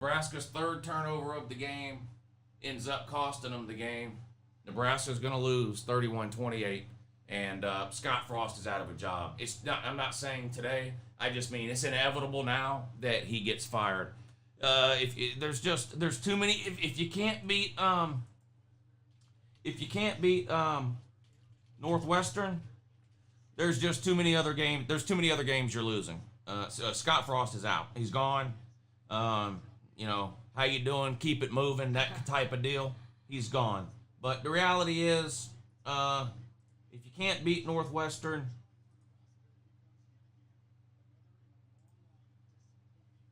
Nebraska's third turnover of the game ends up costing them the game. Nebraska's going to lose 31-28, and Scott Frost is out of a job. I'm not saying today. I just mean it's inevitable now that he gets fired. There's too many. If you can't beat Northwestern, there's just too many other games. There's too many other games you're losing. Scott Frost is out. He's gone. How you doing? Keep it moving. That type of deal. He's gone. But the reality is, if you can't beat Northwestern,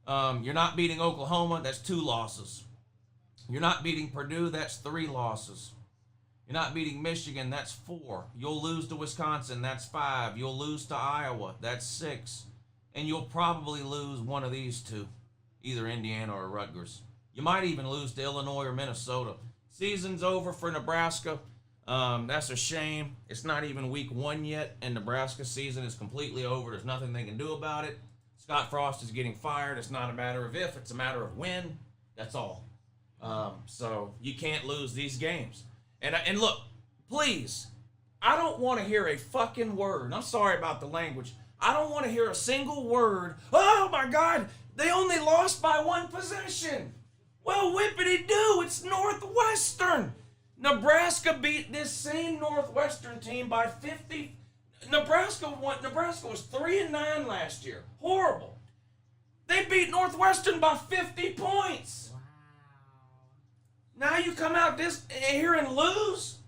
you're not beating Oklahoma. That's 2 losses. You're not beating Purdue. That's 3 losses. You're not beating Michigan. That's 4. You'll lose to Wisconsin. That's 5. You'll lose to Iowa. That's 6. And you'll probably lose one of these 2, either Indiana or Rutgers. You might even lose to Illinois or Minnesota. Season's over for Nebraska. That's a shame. It's not even week 1 yet, and Nebraska's season is completely over. There's nothing they can do about it. Scott Frost is getting fired. It's not a matter of if, it's a matter of when. That's all. So you can't lose these games. And look, please, I don't want to hear a fucking word. And I'm sorry about the language. I don't want to hear a single word. Oh my God, they only lost by 1 possession. Well, whippity-doo, it's Northwestern. Nebraska beat this same Northwestern team by 50. Nebraska was 3-9 last year. Horrible. They beat Northwestern by 50 points. Wow. Now you come out here and lose?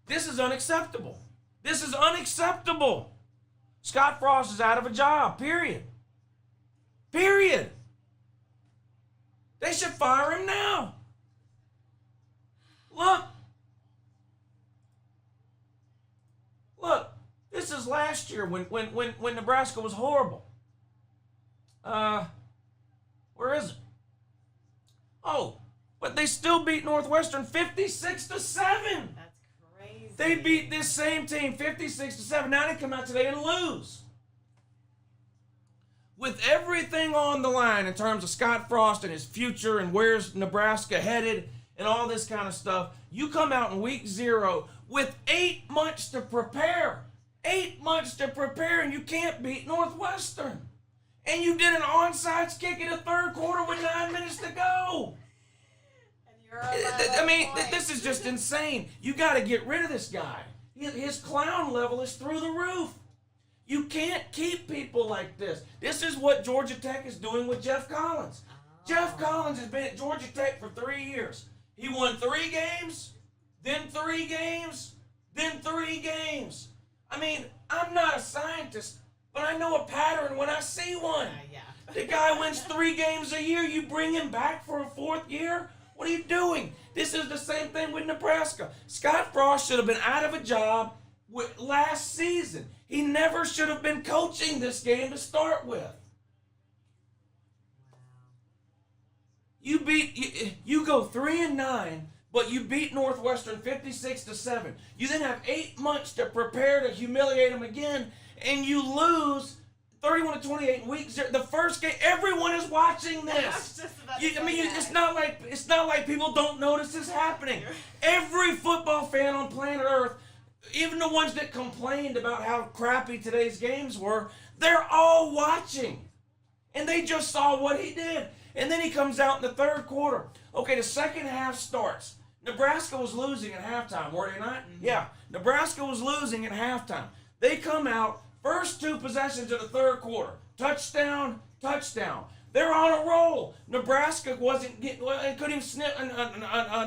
This is unacceptable. This is unacceptable. Scott Frost is out of a job, period. Period. They should fire him now. Look, this is last year when Nebraska was horrible. Where is it? Oh, but they still beat Northwestern 56-7. That's crazy. They beat this same team 56-7. Now they come out today and lose. With everything on the line in terms of Scott Frost and his future and where's Nebraska headed and all this kind of stuff, you come out in week 0 with 8 months to prepare. 8 months to prepare, and you can't beat Northwestern. And you did an onside kick in the 3rd quarter with 9 minutes to go. I mean, this is just insane. You got to get rid of this guy. His clown level is through the roof. You can't keep people like this. This is what Georgia Tech is doing with Jeff Collins. Oh. Jeff Collins has been at Georgia Tech for 3 years. He won 3 games, then 3 games, then 3 games. I mean, I'm not a scientist, but I know a pattern when I see one. Yeah. The guy wins 3 games a year. You bring him back for a 4th year? What are you doing? This is the same thing with Nebraska. Scott Frost should have been out of a job last season. He never should have been coaching this game to start with. You go 3-9, but you beat Northwestern 56-7. You then have 8 months to prepare to humiliate them again, and you lose 31-28 in week 0. The first game, everyone is watching this. It's not like people don't notice this happening. Every football fan on planet Earth, even the ones that complained about how crappy today's games were, they're all watching. And they just saw what he did. And then he comes out in the 3rd quarter. Okay, the second half starts. Nebraska was losing at halftime, were they not? Mm-hmm. Yeah, Nebraska was losing at halftime. They come out, first 2 possessions of the 3rd quarter. Touchdown, touchdown. They're on a roll. Nebraska couldn't even sniff,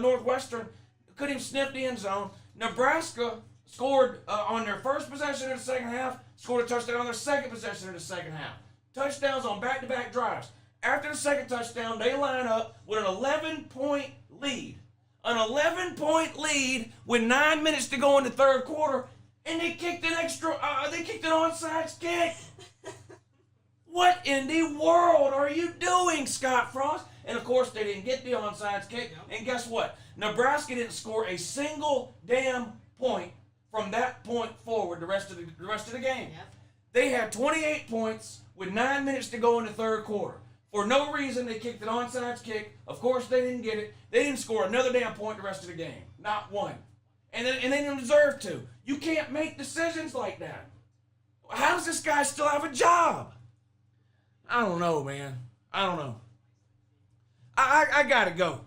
Northwestern couldn't even sniff the end zone. Nebraska scored on their first possession of the second half, scored a touchdown on their second possession of the second half. Touchdowns on back-to-back drives. After the second touchdown, they line up with an 11-point lead. An 11-point lead with 9 minutes to go in the 3rd quarter, and they kicked an onside kick. What in the world are you doing, Scott Frost? And of course, they didn't get the onside kick. And guess what? Nebraska didn't score a single damn point from that point forward the rest of the game. Yep. They had 28 points with 9 minutes to go in the 3rd quarter. For no reason, they kicked an onside kick. Of course, they didn't get it. They didn't score another damn point the rest of the game. Not one. And they didn't deserve to. You can't make decisions like that. How does this guy still have a job? I don't know, man. I don't know. I gotta go.